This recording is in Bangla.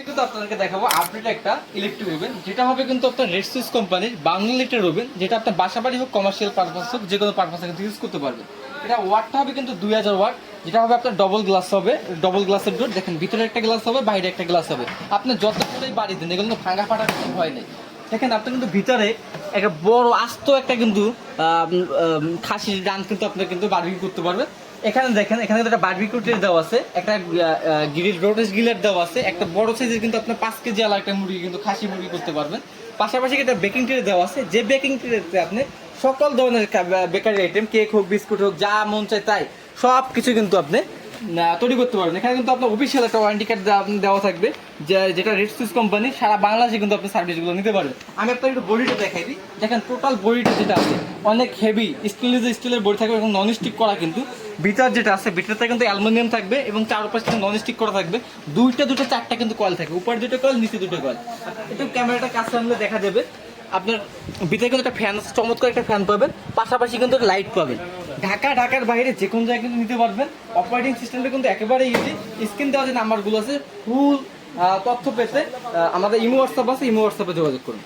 কিন্তু আপনাদেরকে দেখাবো আপডেট একটা ইলেকট্রিক ওভেন, যেটা হবে কিন্তু আপনার রেড সুইচ কোম্পানির বাংলা ইলেকট্রিক ওভেন, যেটা আপনার বাসা বাড়ি হোক কমার্শিয়াল পারপাস হোক যে কোনো পারপাসে কিন্তু ইউজ করতে পারবেন। এটা ওয়াটটা হবে কিন্তু 2000 ওয়াট, যেটা হবে আপনার ডবল গ্লাস হবে, ডবল গ্লাসের ডোর। দেখেন ভিতরে একটা গ্লাস হবে, বাইরে একটা গ্লাস হবে। আপনি যত করেই বাড়ি দেন এগুলো কিন্তু ভাঙা ফাটার কোনো ভয় নেই। দেখেন আপনি কিন্তু ভিতরে একটা বড় আস্ত একটা কিন্তু খাসির রান কিন্তু আপনি কিন্তু বারবিকিউ করতে পারবেন। এখানে দেখেন, এখানে কিন্তু একটা বারবিকিউ ট্রে দেওয়া আছে, একটা গ্রিল রোটেস গ্রিলার দেওয়া আছে, একটা বড় সাইজের কিন্তু আপনার 5 কেজি আলা একটা মুরগি কিন্তু খাসি মুরগি করতে পারবেন। পাশাপাশি একটা বেকিং ট্রে দেওয়া আছে, যে বেকিং ট্রেতে আপনি সকল ধরনের বেকারি আইটেম, কেক হোক বিস্কুট হোক যা মন চায় তাই সব কিছু কিন্তু আপনি তৈরি করতে পারবেন। এখানে কিন্তু আপনার অফিসিয়াল একটা ওয়ারেন্টি কার্ড দেওয়া থাকবে, যেটা রেড সুইচ কোম্পানি সারা বাংলাদেশে কিন্তু আপনি সার্ভিসগুলো নিতে পারবেন। আমি আপনার একটু বডিটা দেখাই দিই। দেখেন টোটাল বডিটা যেটা আছে অনেক হেভি স্টিলের বডি থাকবে এবং নন স্টিক করা, কিন্তু ভিতর যেটা আছে ভিতরটা কিন্তু অ্যালুমিনিয়াম থাকবে এবং চারপাশে কিন্তু নন স্টিক করা থাকবে। দুইটা চারটা কিন্তু কয়েল থাকবে, উপরে দুটো কয়েল নিচে দুটো কয়েল। একটু ক্যামেরাটা কাছে আনলে দেখা যাবে আপনার ভিতরে কিন্তু একটা ফ্যান, চমৎকার একটা ফ্যান পাবেন, পাশাপাশি কিন্তু লাইট পাবেন। ঢাকার বাইরে যে কোনো জায়গায় কিন্তু নিতে পারবেন। অপারেটিং সিস্টেমটা কিন্তু একেবারে ইজি। স্ক্রিন দেওয়া যে নাম্বারগুলো আছে ফুল তথ্য পেতে আমাদের ইমো হোয়াটসঅ্যাপ আছে, ইমো হোয়াটসঅ্যাপে যোগাযোগ করুন।